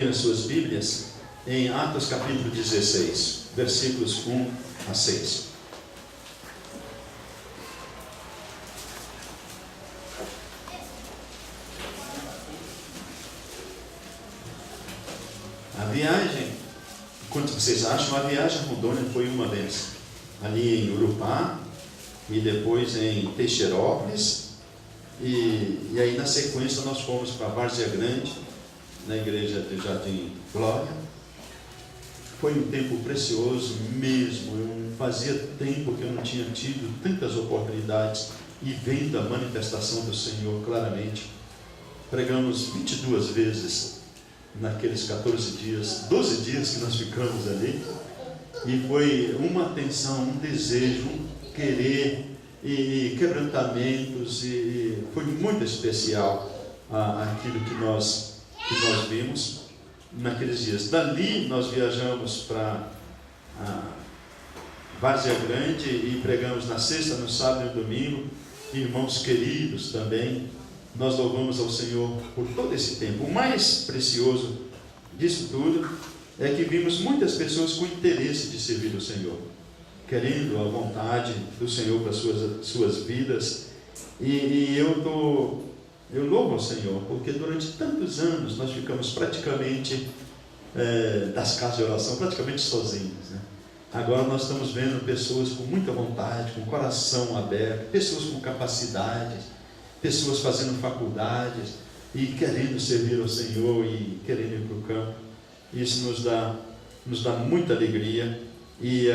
nas suas Bíblias em Atos capítulo 16, versículos 1 a 6. A viagem, quanto vocês acham, a viagem a Rondônia foi uma vez, ali em Urupá, e depois em Teixeirópolis, e aí na sequência nós fomos para Várzea Grande, na igreja de Jardim Glória. Foi um tempo precioso mesmo. Fazia tempo que eu não tinha tido tantas oportunidades e vendo a manifestação do Senhor claramente. Pregamos 22 vezes naqueles 14 dias, 12 dias que nós ficamos ali, e foi uma atenção, um desejo, um querer e quebrantamentos, e foi muito especial aquilo que nós vimos naqueles dias. Dali nós viajamos para Várzea Grande e pregamos na sexta, no sábado e no domingo. Irmãos queridos também, nós louvamos ao Senhor por todo esse tempo. O mais precioso disso tudo é que vimos muitas pessoas com interesse de servir o Senhor, querendo a vontade do Senhor para suas vidas, e eu louvo ao Senhor, porque durante tantos anos nós ficamos praticamente das casas de oração, praticamente sozinhos, né? Agora nós estamos vendo pessoas com muita vontade, com o coração aberto, pessoas com capacidades, pessoas fazendo faculdades e querendo servir ao Senhor e querendo ir para o campo. Isso nos dá muita alegria, e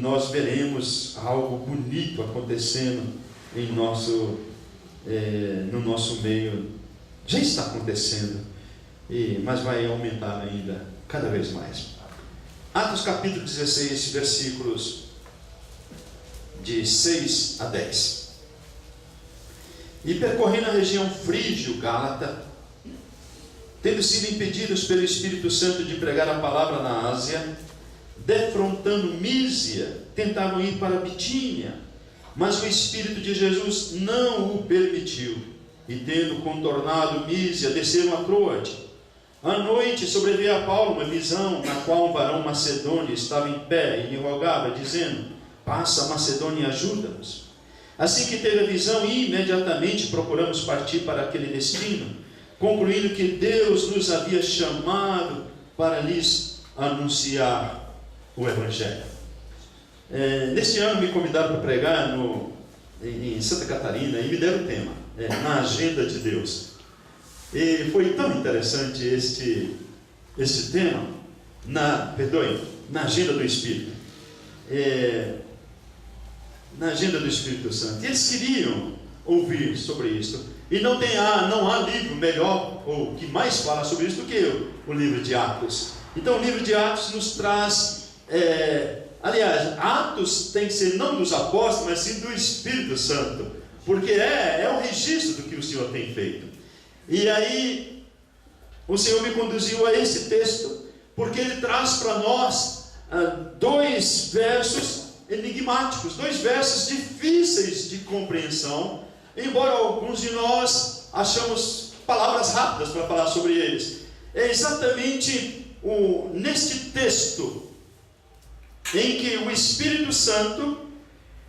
nós veremos algo bonito acontecendo no nosso meio. Já está acontecendo, mas vai aumentar ainda cada vez mais. Atos capítulo 16, versículos de 6 a 10. E percorrendo a região frígio-gálata, tendo sido impedidos pelo Espírito Santo de pregar a palavra na Ásia, defrontando Mísia, tentavam ir para Bitínia, mas o Espírito de Jesus não o permitiu, e tendo contornado Mísia, desceram a Troade. À noite sobreveio a Paulo uma visão, na qual um varão macedônio estava em pé e lhe rogava, dizendo: passa a Macedônia e ajuda-nos. Assim que teve a visão, imediatamente procuramos partir para aquele destino, concluindo que Deus nos havia chamado para lhes anunciar o Evangelho. Neste ano me convidaram para pregar em Santa Catarina, e me deram o tema, na agenda de Deus. E foi tão interessante este tema, na agenda do Espírito, na agenda do Espírito Santo. E eles queriam ouvir sobre isso, e não há livro melhor ou que mais fala sobre isso do que o livro de Atos. Então o livro de Atos nos traz, aliás, Atos tem que ser não dos apóstolos, mas sim do Espírito Santo, porque é um registro do que o Senhor tem feito. E aí o Senhor me conduziu a esse texto, porque ele traz para nós dois versos enigmáticos, dois versos difíceis de compreensão, embora alguns de nós achamos palavras rápidas para falar sobre eles. É exatamente neste texto em que o Espírito Santo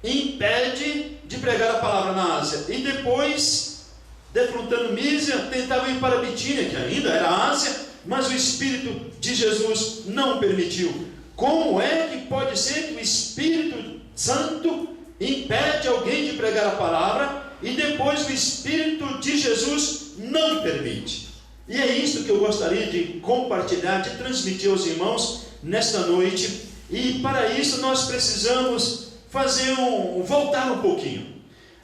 impede de pregar a palavra na Ásia, e depois, defrontando Mísia, tentavam ir para Bitínia, que ainda era a Ásia, mas o Espírito de Jesus não permitiu. Como é que pode ser que o Espírito Santo impede alguém de pregar a palavra e depois o Espírito de Jesus não permite? E é isso que eu gostaria de compartilhar, de transmitir aos irmãos nesta noite. E para isso nós precisamos voltar um pouquinho.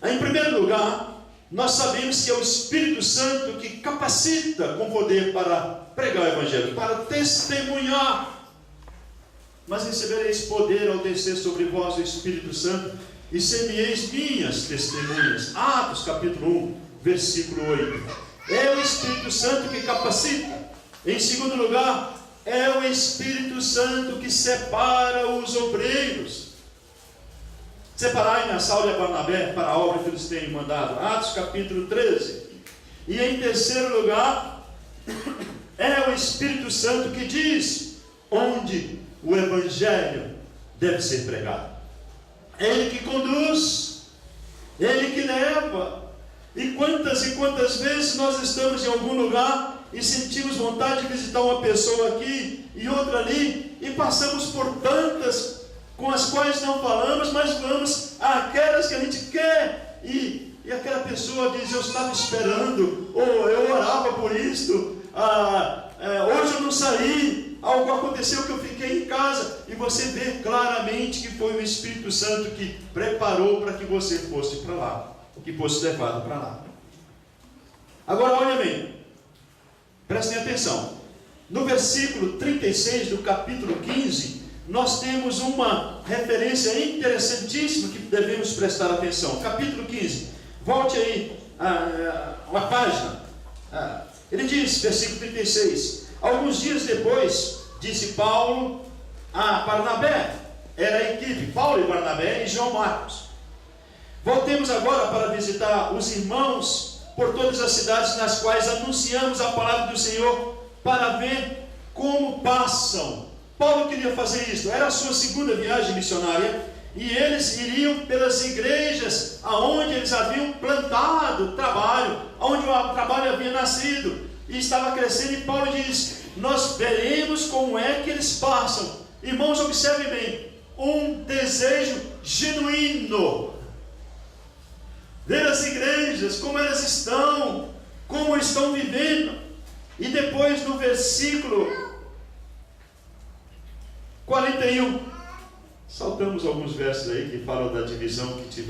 Em primeiro lugar, nós sabemos que é o Espírito Santo que capacita com poder para pregar o Evangelho, para testemunhar. Mas recebereis poder ao descer sobre vós o Espírito Santo, e semeeis minhas testemunhas. Atos capítulo 1, versículo 8. É o Espírito Santo que capacita. Em segundo lugar, é o Espírito Santo que separa os obreiros. Separai-me a Saulo e a Barnabé para a obra que eles têm mandado. Atos capítulo 13. E em terceiro lugar, É o Espírito Santo que diz onde o Evangelho deve ser pregado. É Ele que conduz, é Ele que leva. E quantas vezes nós estamos em algum lugar e sentimos vontade de visitar uma pessoa aqui e outra ali, e passamos por tantas com as quais não falamos, mas vamos àquelas que a gente quer, e aquela pessoa diz: eu estava esperando, ou eu orava por isto, hoje eu não saí, algo aconteceu que eu fiquei em casa, e você vê claramente que foi o Espírito Santo que preparou para que você fosse para lá, que fosse levado para lá. Agora olha bem, prestem atenção, no versículo 36 do capítulo 15, nós temos uma referência interessantíssima que devemos prestar atenção. Capítulo 15, volte aí uma página. Ele diz, versículo 36, alguns dias depois, disse Paulo a Barnabé, era a equipe, Paulo e Barnabé e João Marcos: voltemos agora para visitar os irmãos por todas as cidades nas quais anunciamos a palavra do Senhor, para ver como passam. Paulo queria fazer isso, era a sua segunda viagem missionária, e eles iriam pelas igrejas aonde eles haviam plantado trabalho, onde o trabalho havia nascido e estava crescendo. E Paulo diz: nós veremos como é que eles passam. Irmãos, observem bem, um desejo genuíno, ver as igrejas, como elas estão, como estão vivendo. E depois no versículo 41, saltamos alguns versos aí que falam da divisão que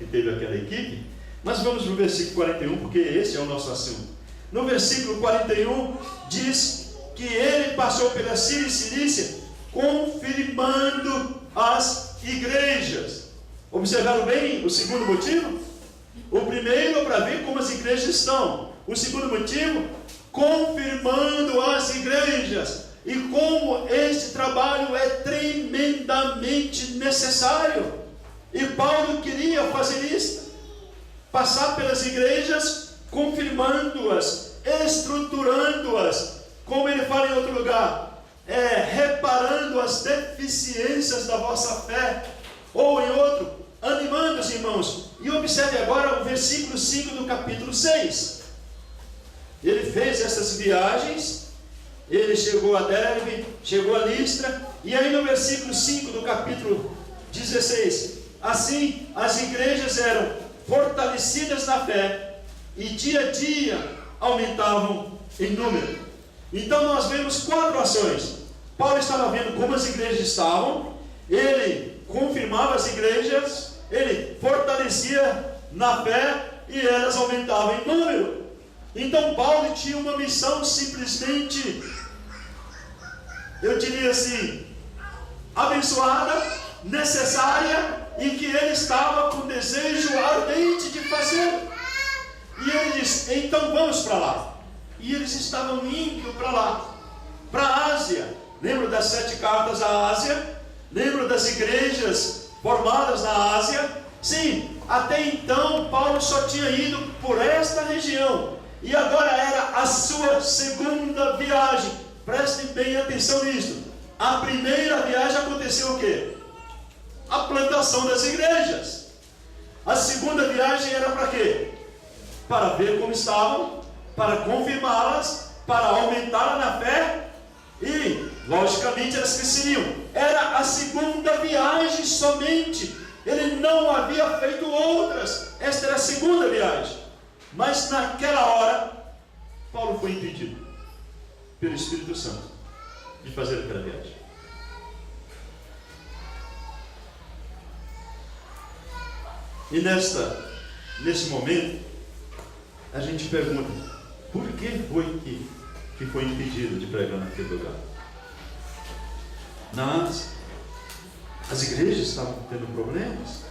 teve aquela equipe, mas vamos no versículo 41, porque esse é o nosso assunto. No versículo 41 diz que ele passou pela Síria e Cilícia, confirmando as igrejas. Observaram bem o segundo motivo? O primeiro é para ver como as igrejas estão. O segundo motivo, confirmando as igrejas. E como este trabalho é tremendamente necessário. E Paulo queria fazer isso, passar pelas igrejas, confirmando-as, estruturando-as, como ele fala em outro lugar, reparando as deficiências da vossa fé, ou em outro, animando os irmãos. E observe agora o versículo 5 do capítulo 6. Ele fez essas viagens, ele chegou a Derbe, chegou a Listra, e aí no versículo 5 do capítulo 16, assim as igrejas eram fortalecidas na fé, e dia a dia aumentavam em número. Então nós vemos 4 ações. Paulo estava vendo como as igrejas estavam, ele confirmava as igrejas, ele fortalecia na fé, e elas aumentavam em número. Então Paulo tinha uma missão simplesmente, eu diria assim, abençoada, necessária, e que ele estava com desejo ardente de fazer. E ele disse: então vamos para lá. E eles estavam indo para lá, para a Ásia. Lembra das 7 cartas à Ásia? Lembra das igrejas formadas na Ásia? Sim, até então Paulo só tinha ido por esta região, e agora era a sua segunda viagem. Prestem bem atenção nisso. A primeira viagem aconteceu o quê? A plantação das igrejas. A segunda viagem era para quê? Para ver como estavam, para confirmá-las, para aumentá-las na fé, e logicamente elas cresceriam. Era a segunda viagem somente. Ele não havia feito outras. Esta era a segunda viagem. Mas naquela hora, Paulo foi impedido pelo Espírito Santo de fazer aquela viagem. E nesse momento, a gente pergunta: por que foi que foi impedido de pregar naquele lugar? As igrejas estavam tendo problemas.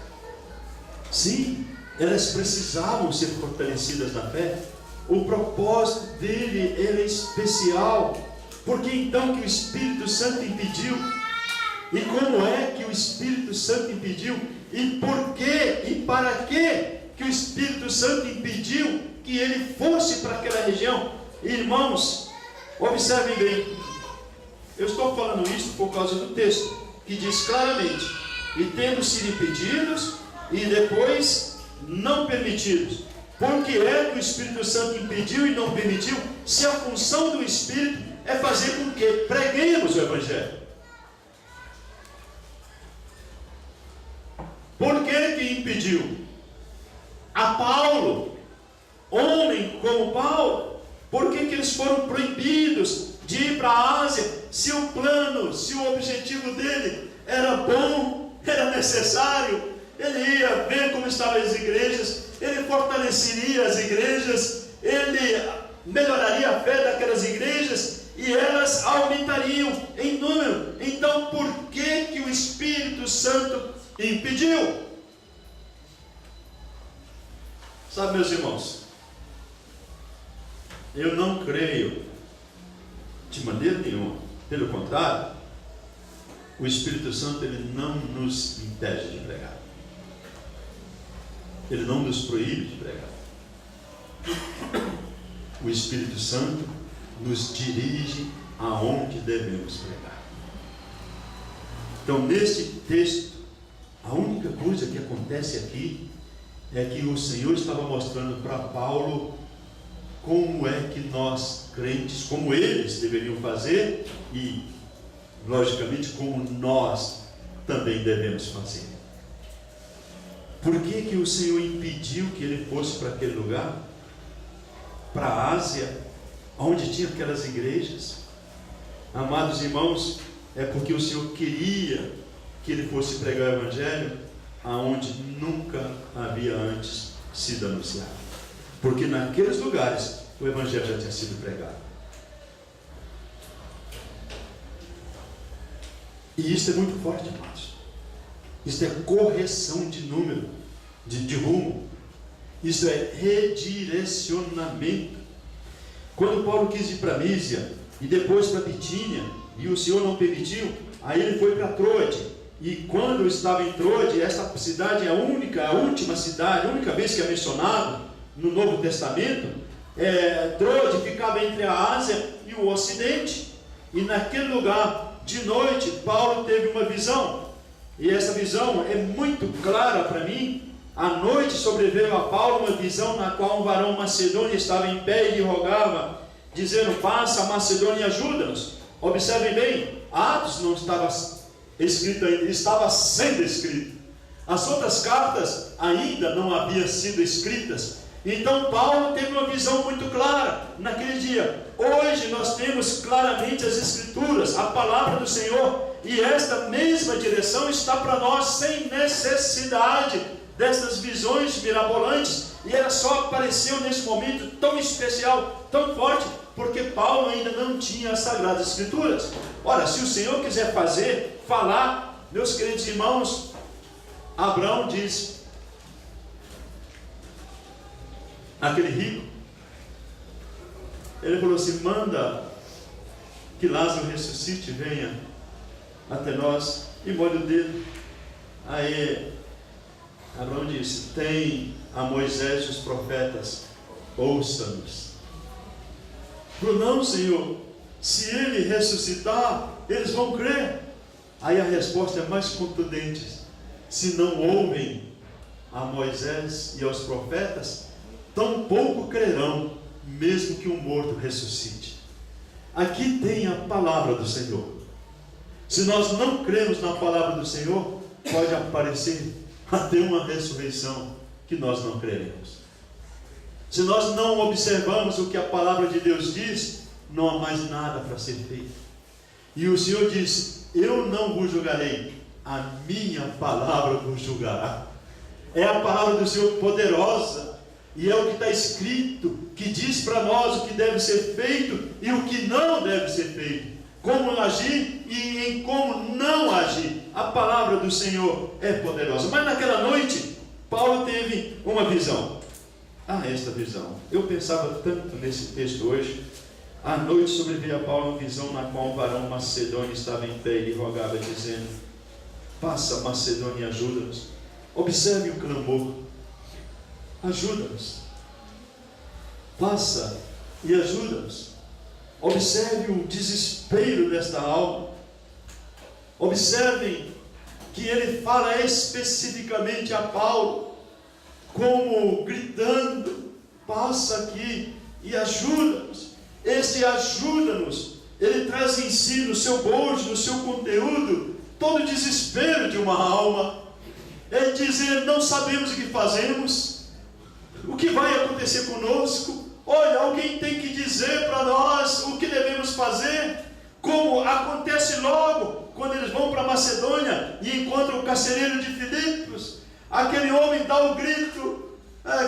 Sim, elas precisavam ser fortalecidas na fé. O propósito dele era especial. Por que então que o Espírito Santo impediu? E como é que o Espírito Santo impediu? E por que e para que o Espírito Santo impediu que ele fosse para aquela região? Irmãos, Observem bem, eu estou falando isso por causa do texto, que diz claramente: e tendo sido impedidos, e depois não permitidos. Por que é que o Espírito Santo impediu e não permitiu, se a função do Espírito é fazer com que preguemos o Evangelho? Por que impediu? A Paulo, homem como Paulo, por que eles foram proibidos de ir para a Ásia, se o plano, se o objetivo dele era bom, era necessário? Ele ia ver como estavam as igrejas, ele fortaleceria as igrejas, ele melhoraria a fé daquelas igrejas e elas aumentariam em número. Então, por que o Espírito Santo impediu? Sabe, meus irmãos, eu não creio de maneira nenhuma. Pelo contrário, o Espírito Santo, ele não nos impede de pregar. Ele não nos proíbe de pregar. O Espírito Santo nos dirige aonde devemos pregar. Então, neste texto, a única coisa que acontece aqui é que o Senhor estava mostrando para Paulo como é que nós, crentes, como eles deveriam fazer e, logicamente, como nós também devemos fazer. Por que o Senhor impediu que ele fosse para aquele lugar? Para a Ásia, onde tinha aquelas igrejas? Amados irmãos, é porque o Senhor queria que ele fosse pregar o Evangelho aonde nunca havia antes sido anunciado. Porque naqueles lugares o Evangelho já tinha sido pregado. E isso é muito forte, amados. Isso é correção de número, de rumo. Isso é redirecionamento. Quando Paulo quis ir para Mísia e depois para Bitínia, e o Senhor não permitiu, aí ele foi para Troade. E quando estava em Troade, essa cidade é a última cidade, a única vez que é mencionado no Novo Testamento. Troade ficava entre a Ásia e o Ocidente. E naquele lugar, de noite, Paulo teve uma visão. E essa visão é muito clara para mim. À noite sobreveio a Paulo uma visão na qual um varão macedônio estava em pé e lhe rogava, dizendo: passa a Macedônia e ajuda-nos. Observem bem, Atos não estava escrito ainda, estava sendo escrito. As outras cartas ainda não haviam sido escritas. Então Paulo teve uma visão muito clara naquele dia. Hoje nós temos claramente as Escrituras, a palavra do Senhor, e esta mesma direção está para nós, sem necessidade dessas visões mirabolantes. E ela só apareceu nesse momento tão especial, tão forte, porque Paulo ainda não tinha as Sagradas Escrituras. Ora, se o Senhor quiser falar, meus queridos irmãos, Abraão diz, aquele rico, ele falou assim: manda que Lázaro ressuscite, venha até nós, e molha o dedo. Aí Abraão disse: tem a Moisés e os profetas, ouça-nos. Falou: não, Senhor, se ele ressuscitar, eles vão crer. Aí a resposta é mais contundente: se não ouvem a Moisés e aos profetas, tampouco crerão, mesmo que um morto ressuscite. Aqui tem a palavra do Senhor. Se nós não cremos na palavra do Senhor, pode aparecer até uma ressurreição que nós não creremos. Se nós não observamos o que a palavra de Deus diz, não há mais nada para ser feito. E o Senhor diz: eu não vos julgarei, a minha palavra vos julgará. É a palavra do Senhor poderosa, e é o que está escrito, que diz para nós o que deve ser feito e o que não deve ser feito, como agir e em como não agir. A palavra do Senhor é poderosa. Mas naquela noite, Paulo teve uma visão. Esta visão, eu pensava tanto nesse texto hoje. À noite sobreveio a Paulo uma visão na qual um varão macedônio estava em pé e lhe rogava, dizendo: passa Macedônia e ajuda-nos. Observe o clamor: ajuda-nos, passa e ajuda-nos. Observe o desespero desta alma. Observem que ele fala especificamente a Paulo, como gritando: passa aqui e ajuda-nos. Este ajuda-nos, ele traz em si, no seu bojo, no seu conteúdo, todo o desespero de uma alma. É dizer: não sabemos o que fazemos, o que vai acontecer conosco. Olha, alguém tem que dizer para nós o que devemos fazer. Como acontece logo quando eles vão para Macedônia e encontram o carcereiro de Filipos. Aquele homem dá um grito: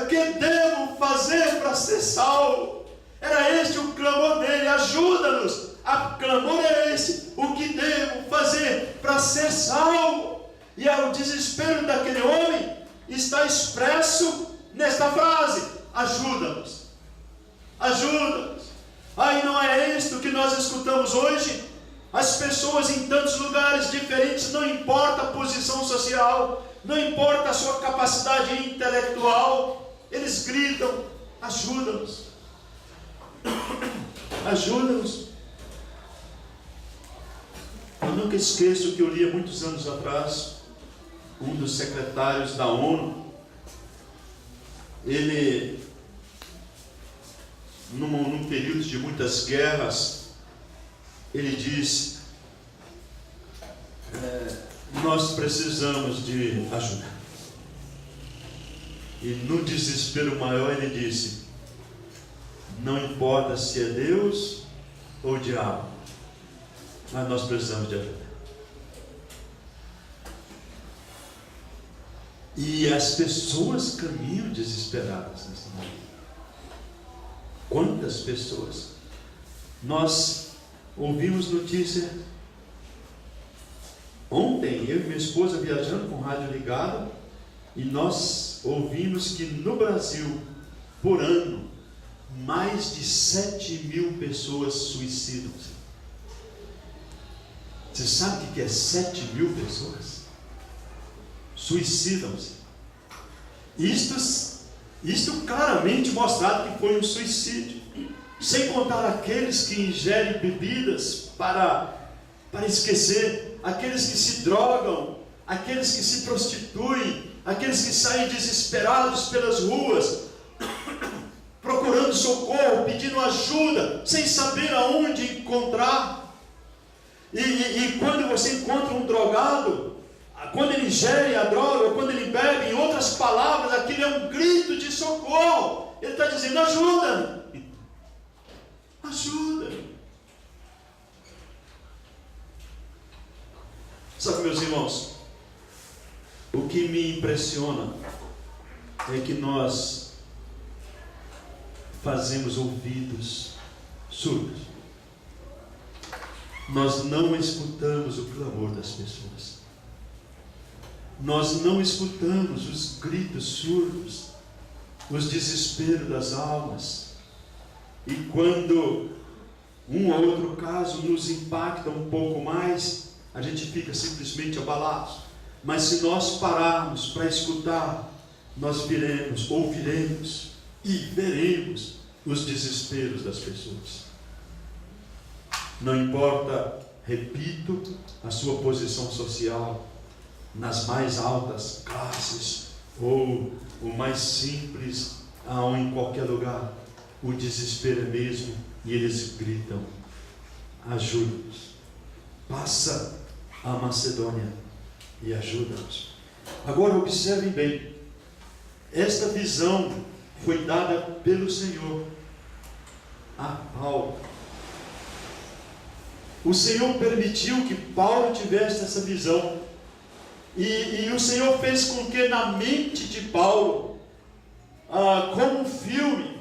que devo fazer para ser salvo? Era este o clamor dele: ajuda-nos. O clamor é esse: o que devo fazer para ser salvo? E o desespero daquele homem está expresso nesta frase: ajuda-nos. Ajuda-nos. E não é isto que nós escutamos hoje? As pessoas em tantos lugares diferentes, não importa a posição social, não importa a sua capacidade intelectual, eles gritam: ajuda-nos. Ajuda-nos. Eu nunca esqueço que eu li há muitos anos atrás, um dos secretários da ONU, ele, num período de muitas guerras, ele disse: nós precisamos de ajuda. E no desespero maior ele disse: não importa se é Deus ou o diabo, mas nós precisamos de ajuda. E as pessoas caminham desesperadas nessa manhã. Quantas pessoas? Nós ouvimos notícia ontem, eu e minha esposa viajando com o rádio ligado, e nós ouvimos que no Brasil, por ano, mais de 7.000 pessoas suicidam-se. Você sabe o que é 7.000 pessoas? Suicidam-se. Isto claramente mostrado que foi um suicídio. Sem contar aqueles que ingerem bebidas para esquecer, aqueles que se drogam, aqueles que se prostituem, aqueles que saem desesperados pelas ruas, procurando socorro, pedindo ajuda, sem saber aonde encontrar. E quando você encontra um drogado, quando ele ingere a droga, quando ele bebe, em outras palavras, aquilo é um grito de socorro. Ele está dizendo: ajuda-me, ajuda-me. Sabe, meus irmãos, o que me impressiona é que nós fazemos ouvidos surdos. Nós não escutamos o clamor das pessoas. Nós não escutamos os gritos surdos, os desesperos das almas. E quando um ou outro caso nos impacta um pouco mais, a gente fica simplesmente abalado. Mas se nós pararmos para escutar, nós ouviremos e veremos os desesperos das pessoas. Não importa, repito, a sua posição social, nas mais altas classes ou o mais simples, ou em qualquer lugar, o desespero é mesmo, e eles gritam: ajuda-nos. Passa a Macedônia e ajuda-nos. Agora observem bem, esta visão foi dada pelo Senhor a Paulo. O Senhor permitiu que Paulo tivesse essa visão. E o Senhor fez com que na mente de Paulo, como um filme,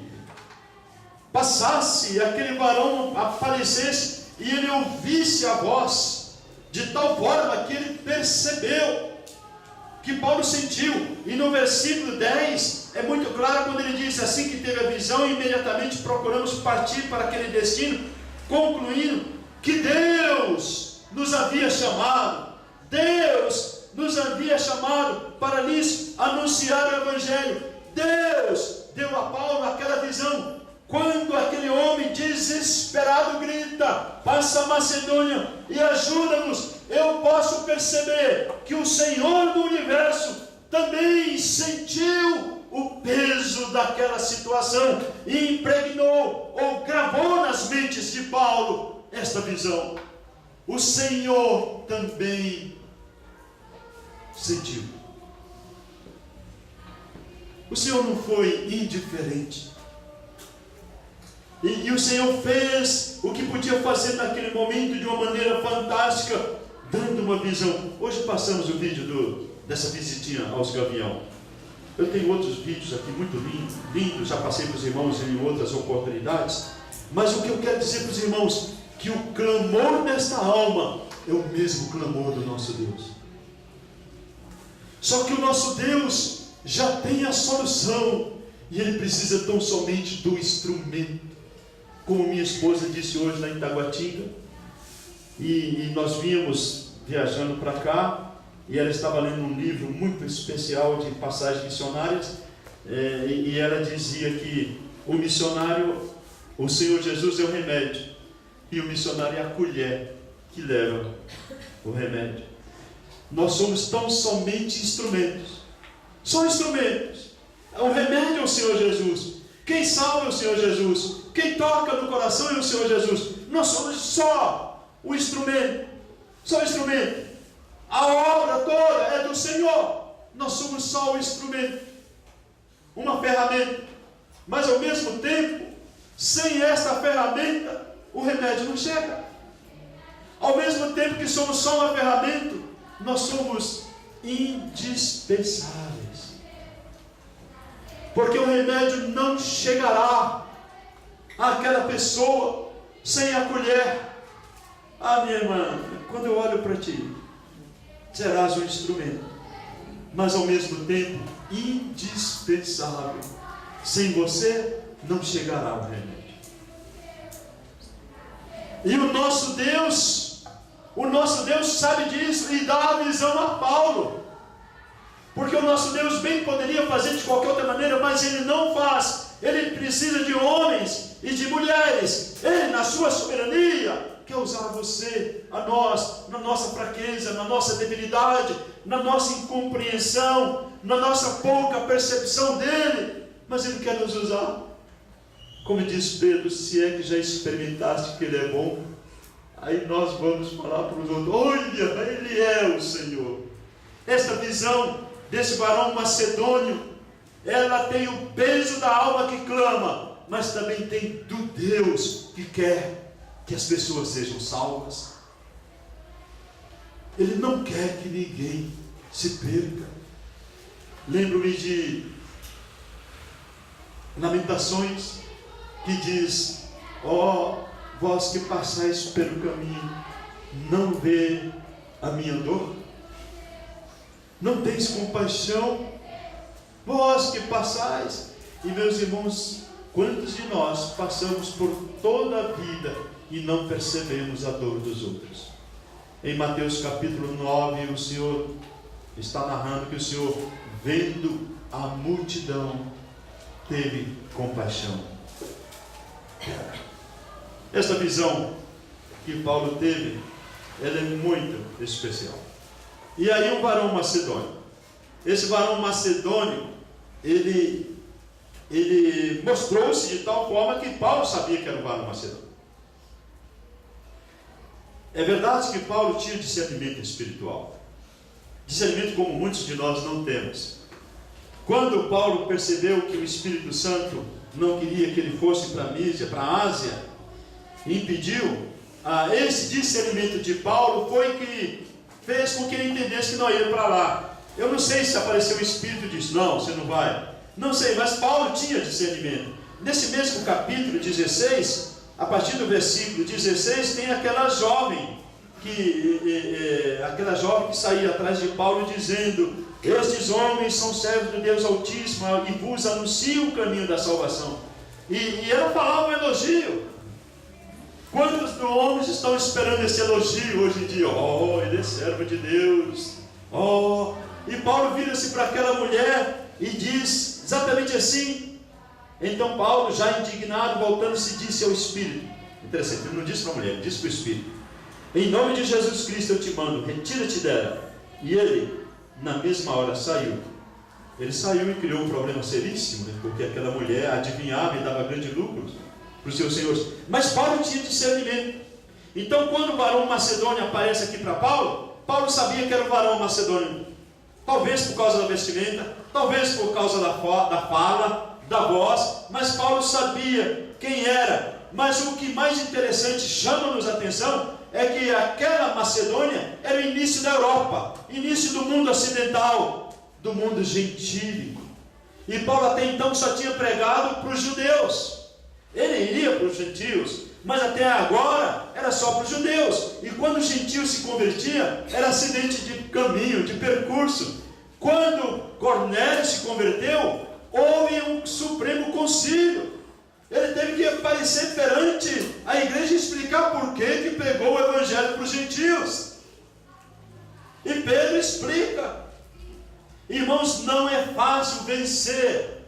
passasse, aquele varão aparecesse e ele ouvisse a voz, de tal forma que ele percebeu, que Paulo sentiu. E no versículo 10 é muito claro quando ele diz: assim que teve a visão, imediatamente procuramos partir para aquele destino, concluindo que Deus nos havia chamado. Deus nos havia chamado para lhes anunciar o Evangelho. Deus deu a Paulo aquela visão. Quando aquele homem desesperado grita: passa a Macedônia e ajuda-nos, eu posso perceber que o Senhor do universo também sentiu o peso daquela situação e impregnou ou gravou nas mentes de Paulo esta visão. O Senhor também sentiu. O Senhor não foi indiferente. E o Senhor fez o que podia fazer naquele momento de uma maneira fantástica, dando uma visão. Hoje passamos o vídeo dessa visitinha aos Gavião. Eu tenho outros vídeos aqui muito lindos, já passei para os irmãos em outras oportunidades. Mas o que eu quero dizer para os irmãos, que o clamor desta alma é o mesmo clamor do nosso Deus. Só que o nosso Deus já tem a solução, e Ele precisa tão somente do instrumento. Como minha esposa disse hoje lá em Taguatinga, e nós vínhamos viajando para cá, e ela estava lendo um livro muito especial de passagens missionárias, e ela dizia que o missionário, o Senhor Jesus é o remédio, e o missionário é a colher que leva o remédio. Nós somos tão somente instrumentos, só instrumentos. O remédio é o Senhor Jesus, quem salva é o Senhor Jesus, quem toca no coração é o Senhor Jesus. Nós somos só o instrumento, só o instrumento. A obra toda é do Senhor, nós somos só o instrumento, uma ferramenta. Mas ao mesmo tempo, sem esta ferramenta, o remédio não chega. Ao mesmo tempo que somos só uma ferramenta, nós somos indispensáveis. Porque o remédio não chegará àquela pessoa sem a colher. Ah, minha irmã, quando eu olho para ti, serás um instrumento, mas ao mesmo tempo indispensável. Sem você não chegará o remédio. E o nosso Deus sabe disso e dá a visão a Paulo. Porque o nosso Deus bem poderia fazer de qualquer outra maneira, mas Ele não faz. Ele precisa de homens e de mulheres. Ele, na sua soberania, quer usar você, a nós, na nossa fraqueza, na nossa debilidade, na nossa incompreensão, na nossa pouca percepção dEle. Mas Ele quer nos usar. Como diz Pedro, se é que já experimentaste que Ele é bom, aí nós vamos falar para os outros: olha, Ele é o Senhor. Esta visão desse varão macedônio, ela tem o peso da alma que clama, mas também tem do Deus que quer que as pessoas sejam salvas. Ele não quer que ninguém se perca. Lembro-me de Lamentações, que diz: ó, vós que passais pelo caminho, não vê a minha dor? Não tens compaixão? Vós que passais. E meus irmãos, quantos de nós passamos por toda a vida e não percebemos a dor dos outros? Em Mateus capítulo 9, o Senhor está narrando que o Senhor, vendo a multidão, teve compaixão. Esta visão que Paulo teve, ela é muito especial. E aí um varão macedônio. Esse varão macedônio, ele mostrou-se de tal forma que Paulo sabia que era um varão macedônio. É verdade que Paulo tinha discernimento espiritual. Discernimento como muitos de nós não temos. Quando Paulo percebeu que o Espírito Santo não queria que ele fosse para a Mísia, para a Ásia, impediu, esse discernimento de Paulo foi que fez com que ele entendesse que não ia para lá. Eu não sei se apareceu o Espírito e disse: não, você não vai. Não sei, mas Paulo tinha discernimento. Nesse mesmo capítulo 16, a partir do versículo 16, tem aquela jovem que saía atrás de Paulo dizendo: estes homens são servos do Deus Altíssimo e vos anunciam o caminho da salvação. E ela falava um elogio. Quantos homens estão esperando esse elogio hoje em dia? Oh, ele é servo de Deus. Oh, e Paulo vira-se para aquela mulher e diz exatamente assim: Então Paulo, já indignado, voltando-se, disse ao Espírito. Interessante, ele não disse para a mulher, ele disse para o Espírito: em nome de Jesus Cristo eu te mando, retira-te dela. E ele, na mesma hora, saiu. Ele saiu e criou um problema seríssimo, né? Porque aquela mulher adivinhava e dava grande lucro para os seus senhores. Mas Paulo tinha discernimento. Então, quando o varão macedônio aparece aqui para Paulo, Paulo sabia que era o varão macedônio. Talvez por causa da vestimenta, talvez por causa da fala, da voz, mas Paulo sabia quem era. Mas o que mais interessante, chama-nos a atenção, é que aquela Macedônia era o início da Europa, início do mundo ocidental, do mundo gentílico. E Paulo até então só tinha pregado para os judeus. Ele iria para os gentios, mas até agora era só para os judeus. E quando o gentio se convertia, era acidente de caminho, de percurso. Quando Cornélio se converteu, houve um supremo concílio. Ele teve que aparecer perante a igreja e explicar por que pregou o evangelho para os gentios. E Pedro explica. Irmãos, não é fácil vencer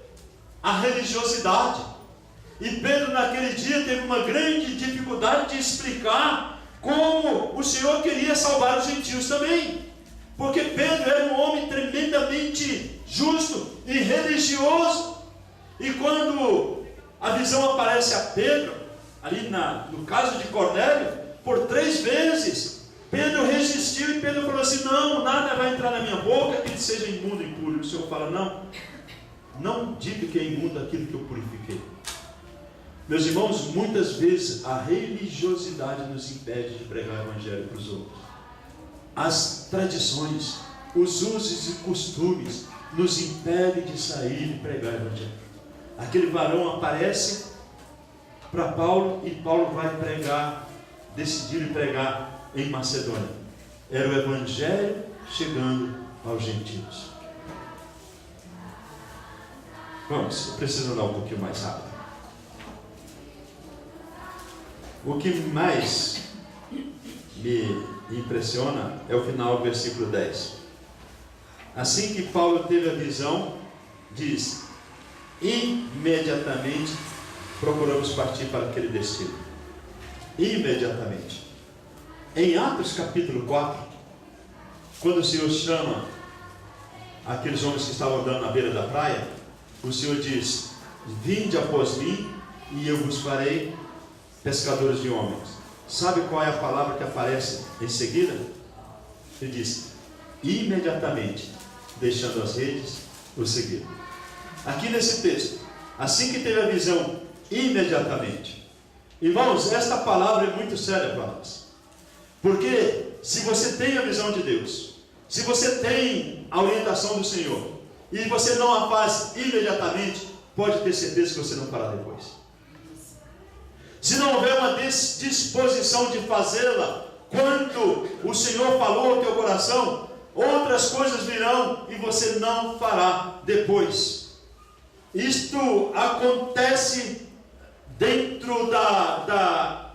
a religiosidade. E Pedro naquele dia teve uma grande dificuldade de explicar como o Senhor queria salvar os gentios também. Porque Pedro era um homem tremendamente justo e religioso. E quando a visão aparece a Pedro, ali no caso de Cornélio, por 3 vezes, Pedro resistiu e Pedro falou assim: não, nada vai entrar na minha boca que seja imundo e impuro. E o Senhor fala: não diga que é imundo aquilo que eu purifiquei. Meus irmãos, muitas vezes a religiosidade nos impede de pregar o evangelho para os outros. As tradições, os usos e costumes nos impedem de sair e pregar o evangelho. Aquele varão aparece para Paulo e Paulo vai pregar, decidir pregar em Macedônia. Era o evangelho chegando aos gentios. Vamos, eu preciso andar um pouquinho mais rápido. O que mais me impressiona é o final do versículo 10. Assim que Paulo teve a visão, diz: imediatamente procuramos partir para aquele destino. Imediatamente. Em Atos capítulo 4, quando o Senhor chama aqueles homens que estavam andando na beira da praia, o Senhor diz: vinde após mim e eu vos farei pescadores de homens. Sabe qual é a palavra que aparece em seguida? Ele diz: imediatamente, deixando as redes, o seguiram. Aqui nesse texto, assim que teve a visão, imediatamente. Irmãos, esta palavra é muito séria para nós. Porque se você tem a visão de Deus, se você tem a orientação do Senhor, e você não a faz imediatamente, pode ter certeza que você não fará depois. Se não houver uma disposição de fazê-la, quando o Senhor falou ao teu coração, outras coisas virão e você não fará depois. Isto acontece dentro da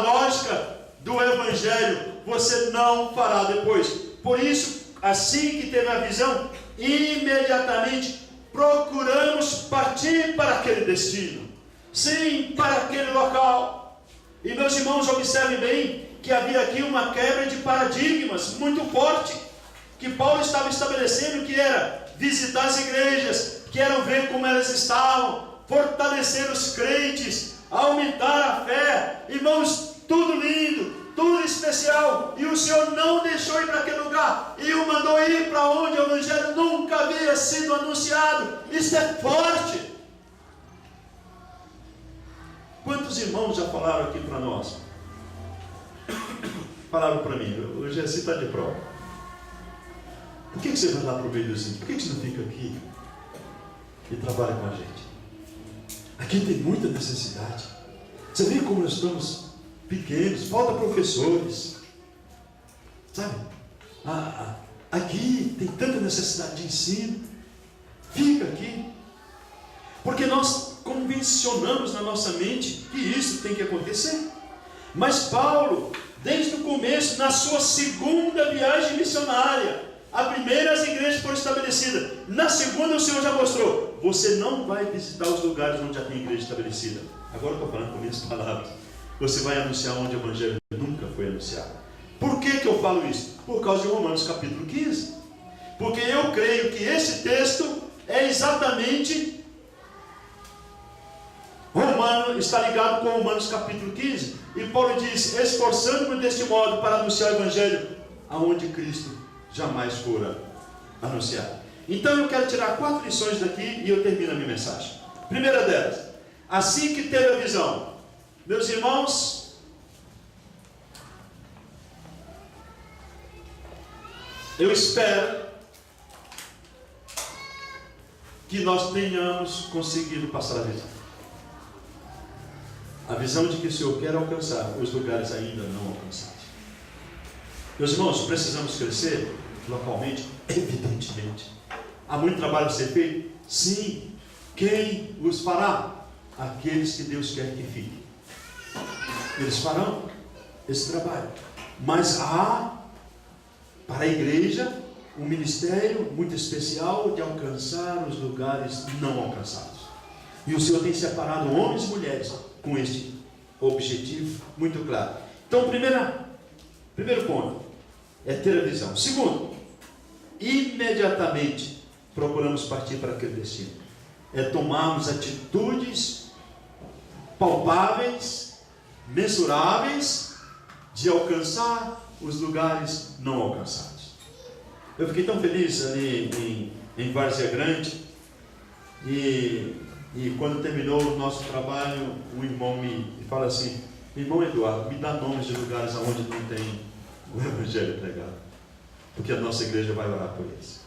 lógica do Evangelho. Você não fará depois. Por isso, assim que teve a visão, imediatamente procuramos partir para aquele destino. Sim, para aquele local. E meus irmãos, observem bem que havia aqui uma quebra de paradigmas muito forte, que Paulo estava estabelecendo, que era visitar as igrejas, que era ver como elas estavam, fortalecer os crentes, aumentar a fé. Irmãos, tudo lindo, tudo especial, e o Senhor não deixou ir para aquele lugar, e o mandou ir para onde o evangelho nunca havia sido anunciado. Isso é forte. Quantos irmãos já falaram aqui para nós? Falaram para mim: o Gessi está de prova. Por que você vai lá para o meio dos índios? Por que você não fica aqui e trabalha com a gente? Aqui tem muita necessidade. Você vê como nós estamos pequenos, falta professores, sabe? Aqui tem tanta necessidade de ensino. Fica aqui. Porque nós convencionamos na nossa mente que isso tem que acontecer. Mas Paulo, desde o começo, na sua segunda viagem missionária, A primeira, as igrejas foram estabelecidas. Na segunda, o Senhor já mostrou: você não vai visitar os lugares onde já tem igreja estabelecida. Agora eu estou falando com minhas palavras. Você vai anunciar onde o evangelho nunca foi anunciado. Por que eu falo isso? Por causa de Romanos capítulo 15. Porque eu creio que esse texto é exatamente está ligado com Romanos capítulo 15. E Paulo diz: esforçando-me deste modo para anunciar o evangelho aonde Cristo jamais fora anunciado. Então eu quero tirar 4 lições daqui e eu termino a minha mensagem. Primeira delas: assim que teve a visão, meus irmãos, eu espero que nós tenhamos conseguido passar a visão. A visão de que o Senhor quer alcançar os lugares ainda não alcançados. Meus irmãos, precisamos crescer localmente? Evidentemente. Há muito trabalho a ser feito? Sim. Quem os fará? Aqueles que Deus quer que fiquem. Eles farão esse trabalho. Mas há para a igreja um ministério muito especial de alcançar os lugares não alcançados. E o Senhor tem separado homens e mulheres com este objetivo muito claro. Então, primeiro ponto é ter a visão. Segundo, imediatamente procuramos partir para aquele destino. É tomarmos atitudes palpáveis, mensuráveis, de alcançar os lugares não alcançados. Eu fiquei tão feliz ali em Várzea Grande, e quando terminou o nosso trabalho, um irmão me fala assim: irmão Eduardo, me dá nomes de lugares onde não tem o evangelho pregado, porque a nossa igreja vai orar por eles,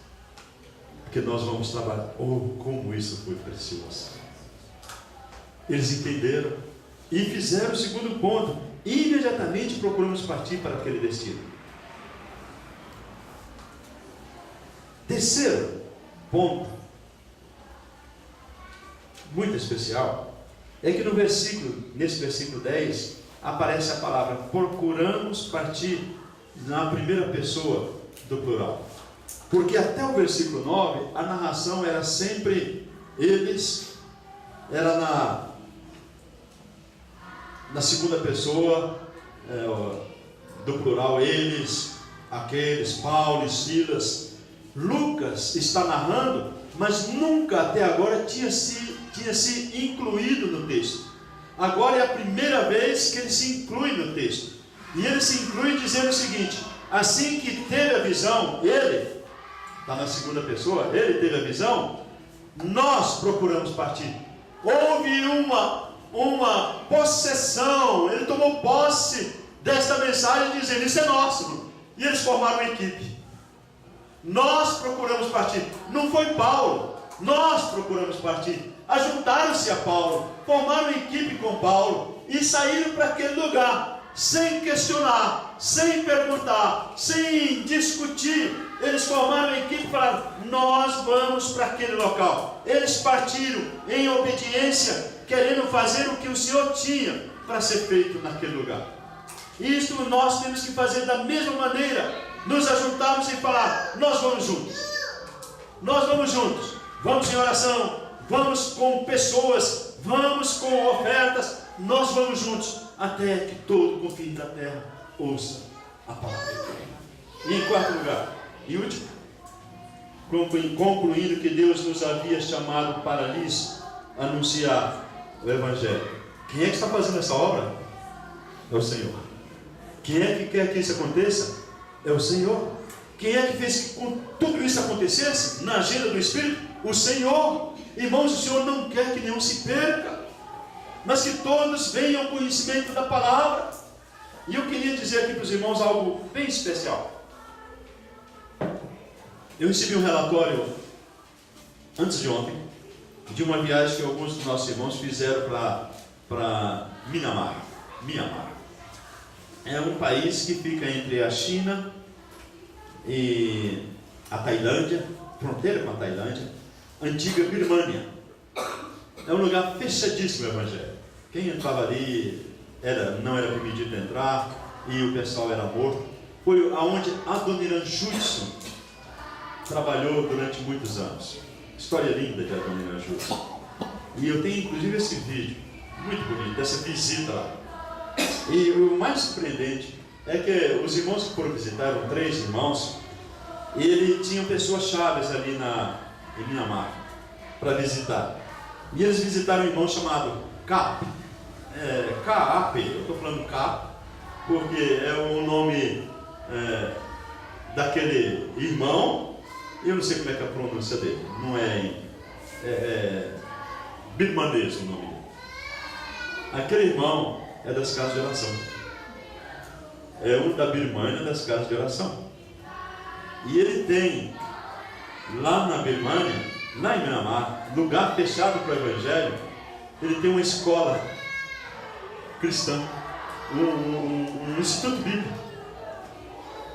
porque nós vamos trabalhar. Oh, como isso foi precioso! Eles entenderam e fizeram o segundo ponto. Imediatamente procuramos partir para aquele destino. Terceiro ponto, muito especial, é que nesse versículo 10, aparece a palavra procuramos partir na primeira pessoa do plural. Porque até o versículo 9, a narração era sempre eles, era na segunda pessoa do plural, eles, aqueles, Paulo e Silas. Lucas está narrando, mas nunca até agora tinha se incluído no texto. Agora é a primeira vez que ele se inclui no texto. E ele se inclui dizendo o seguinte: assim que teve a visão, ele, está na segunda pessoa, ele teve a visão, nós procuramos partir. Houve uma possessão, ele tomou posse desta mensagem dizendo: isso é nosso. E eles formaram uma equipe. Nós procuramos partir. Não foi Paulo, nós procuramos partir. Ajuntaram-se a Paulo, formaram uma equipe com Paulo e saíram para aquele lugar, sem questionar, sem perguntar, sem discutir. Eles formaram uma equipe e falaram: nós vamos para aquele local. Eles partiram em obediência, querendo fazer o que o Senhor tinha para ser feito naquele lugar. Isto nós temos que fazer da mesma maneira. Nos ajuntarmos e falar: nós vamos juntos. Nós vamos juntos. Vamos em oração, vamos com pessoas, vamos com ofertas. Nós vamos juntos até que todo confim da terra ouça a palavra. E em quarto lugar, e último, concluindo que Deus nos havia chamado para lhes anunciar o evangelho. Quem é que está fazendo essa obra? É o Senhor. Quem é que quer que isso aconteça? É o Senhor. Quem é que fez que tudo isso acontecesse na agenda do Espírito? O Senhor. Irmãos, o Senhor não quer que nenhum se perca, mas que todos venham ao conhecimento da palavra. E eu queria dizer aqui para os irmãos algo bem especial. Eu recebi um relatório antes de ontem de uma viagem que alguns dos nossos irmãos fizeram para Myanmar. É um país que fica entre a China e a Tailândia, fronteira com a Tailândia, antiga Birmânia. É um lugar fechadíssimo o evangelho. Quem entrava ali não era permitido entrar, e o pessoal era morto. Foi aonde Adoniran Judson trabalhou durante muitos anos. História linda de Adoniran Júnior. E eu tenho inclusive esse vídeo, muito bonito, dessa visita lá. E o mais surpreendente é que os irmãos que foram visitar, eram 3 irmãos, e ele tinha pessoas chaves ali em Mianmar para visitar. E eles visitaram um irmão chamado Cap, K-A-P, eu estou falando K, porque é o nome daquele irmão, eu não sei como é que é a pronúncia dele, não é birmanês o nome dele. Aquele irmão é das casas de oração, é um da Birmânia das casas de oração, e ele tem lá na Birmânia, lá em Mianmar, lugar fechado para o Evangelho, ele tem uma escola cristã, um instituto bíblico,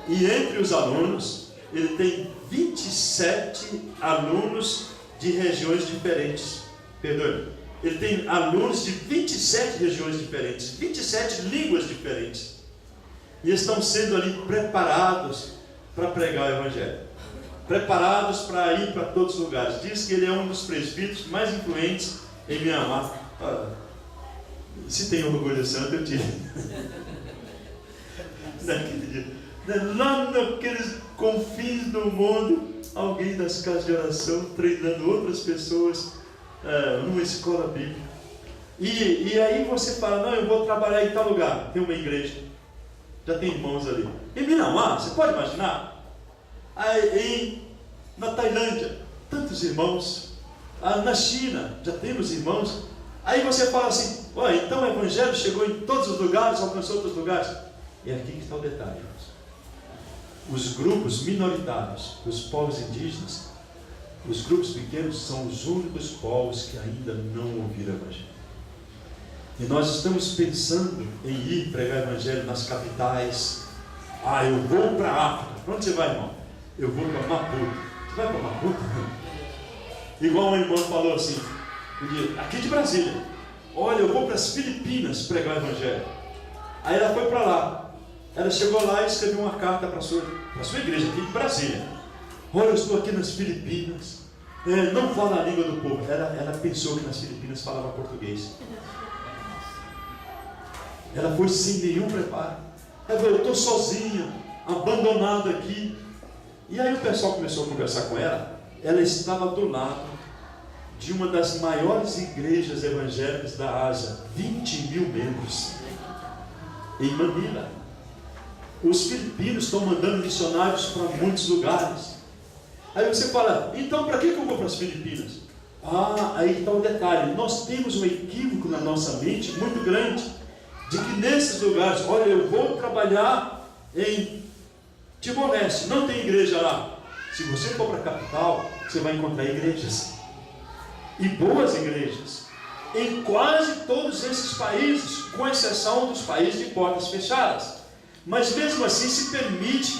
e entre os alunos ele tem 27 alunos de regiões diferentes. Perdoe, ele tem alunos de 27 regiões diferentes, 27 línguas diferentes, e estão sendo ali preparados para pregar o Evangelho, preparados para ir para todos os lugares. Diz que ele é um dos presbíteros mais influentes em Mianmar. Se tem orgulho santo, eu tive. Lá naqueles confins do mundo, alguém das casas de oração treinando outras pessoas numa escola bíblica. E aí você fala, não, eu vou trabalhar em tal lugar. Tem uma igreja, já tem irmãos ali. Em Mianmar, você pode imaginar? Na Tailândia, tantos irmãos. Na China, já temos irmãos. Aí você fala assim, então o Evangelho chegou em todos os lugares, alcançou outros lugares. E aqui que está o detalhe, irmãos. Os grupos minoritários, os povos indígenas, os grupos pequenos são os únicos povos que ainda não ouviram o Evangelho. E nós estamos pensando em ir pregar o Evangelho nas capitais. Eu vou para a África. Para onde você vai, irmão? Eu vou para Maputo. Você vai para Maputo? Igual uma irmã falou assim, aqui de Brasília, olha, eu vou para as Filipinas pregar o Evangelho. Aí ela foi para lá. Ela chegou lá e escreveu uma carta para a sua igreja aqui de Brasília. Olha, eu estou aqui nas Filipinas, não fala a língua do povo. Ela pensou que nas Filipinas falava português. Ela foi sem nenhum preparo. Ela falou, eu estou sozinha, abandonada aqui. E aí o pessoal começou a conversar com ela. Ela estava do lado de uma das maiores igrejas evangélicas da Ásia, 20 mil membros, em Manila. Os filipinos estão mandando missionários para muitos lugares. Aí você fala, então para que eu vou para as Filipinas? Aí está o detalhe. Nós temos um equívoco na nossa mente muito grande, de que nesses lugares, olha, eu vou trabalhar em Timor-Leste, não tem igreja lá. Se você for para a capital, você vai encontrar igrejas, e boas igrejas, em quase todos esses países, com exceção dos países de portas fechadas. Mas mesmo assim se permite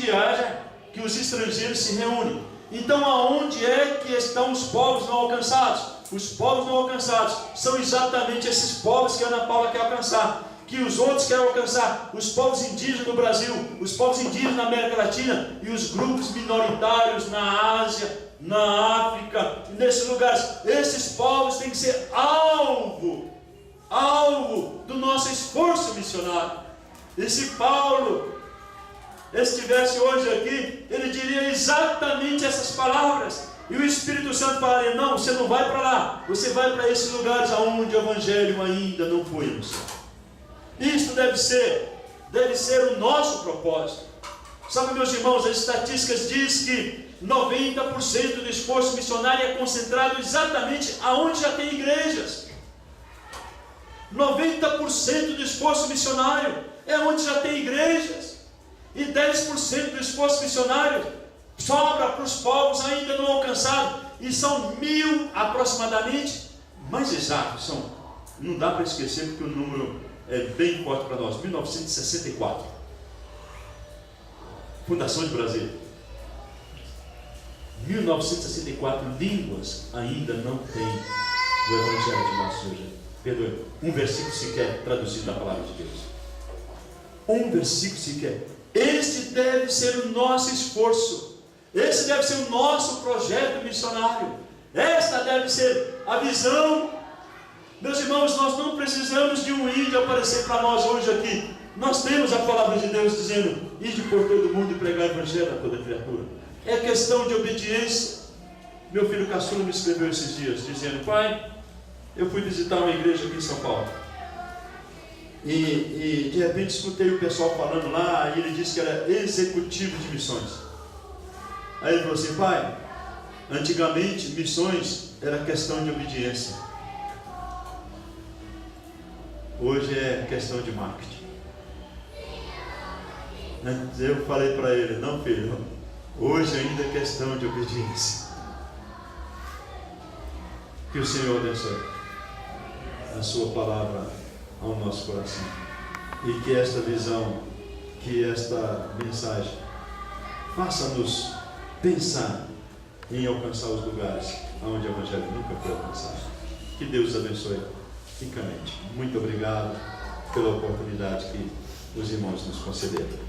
que os estrangeiros se reúnem. Então aonde é que estão os povos não alcançados? Os povos não alcançados são exatamente esses povos que a Ana Paula quer alcançar, que os outros querem alcançar, os povos indígenas do Brasil, os povos indígenas na América Latina e os grupos minoritários na Ásia, na África, nesses lugares. Esses povos têm que ser alvo do nosso esforço missionário. E se Paulo estivesse hoje aqui, ele diria exatamente essas palavras, e o Espírito Santo falaria, não, você não vai para lá, você vai para esses lugares aonde o Evangelho ainda não foi anunciado. Isto deve ser o nosso propósito. Sabe, meus irmãos, as estatísticas dizem que 90% do esforço missionário é concentrado exatamente aonde já tem igrejas. 90% do esforço missionário é onde já tem igrejas. E 10% do esforço missionário sobra para os povos ainda não alcançados. E são 1000 aproximadamente, mais exatos, não dá para esquecer porque o número é bem forte para nós. 1964, Fundação de Brasília. 1964 línguas ainda não tem o Evangelho de nosso Senhor Jesus. Perdoe, um versículo sequer traduzido da palavra de Deus. Um versículo sequer. Este deve ser o nosso esforço. Esse deve ser o nosso projeto missionário. Esta deve ser a visão. Meus irmãos, nós não precisamos de um índio aparecer para nós hoje aqui. Nós temos a palavra de Deus dizendo: ide por todo mundo e pregar o evangelho a toda criatura. É questão de obediência. Meu filho caçula me escreveu esses dias dizendo: pai, eu fui visitar uma igreja aqui em São Paulo e de repente escutei o pessoal falando lá, e ele disse que era executivo de missões. Aí ele falou assim: pai, antigamente missões era questão de obediência, hoje é questão de marketing. Eu falei para ele: não, filho, hoje ainda é questão de obediência. Que o Senhor abençoe a sua palavra ao nosso coração, e que esta visão, que esta mensagem faça-nos pensar em alcançar os lugares onde o evangelho nunca foi alcançado. Que Deus abençoe ricamente. Muito obrigado pela oportunidade que os irmãos nos concederam.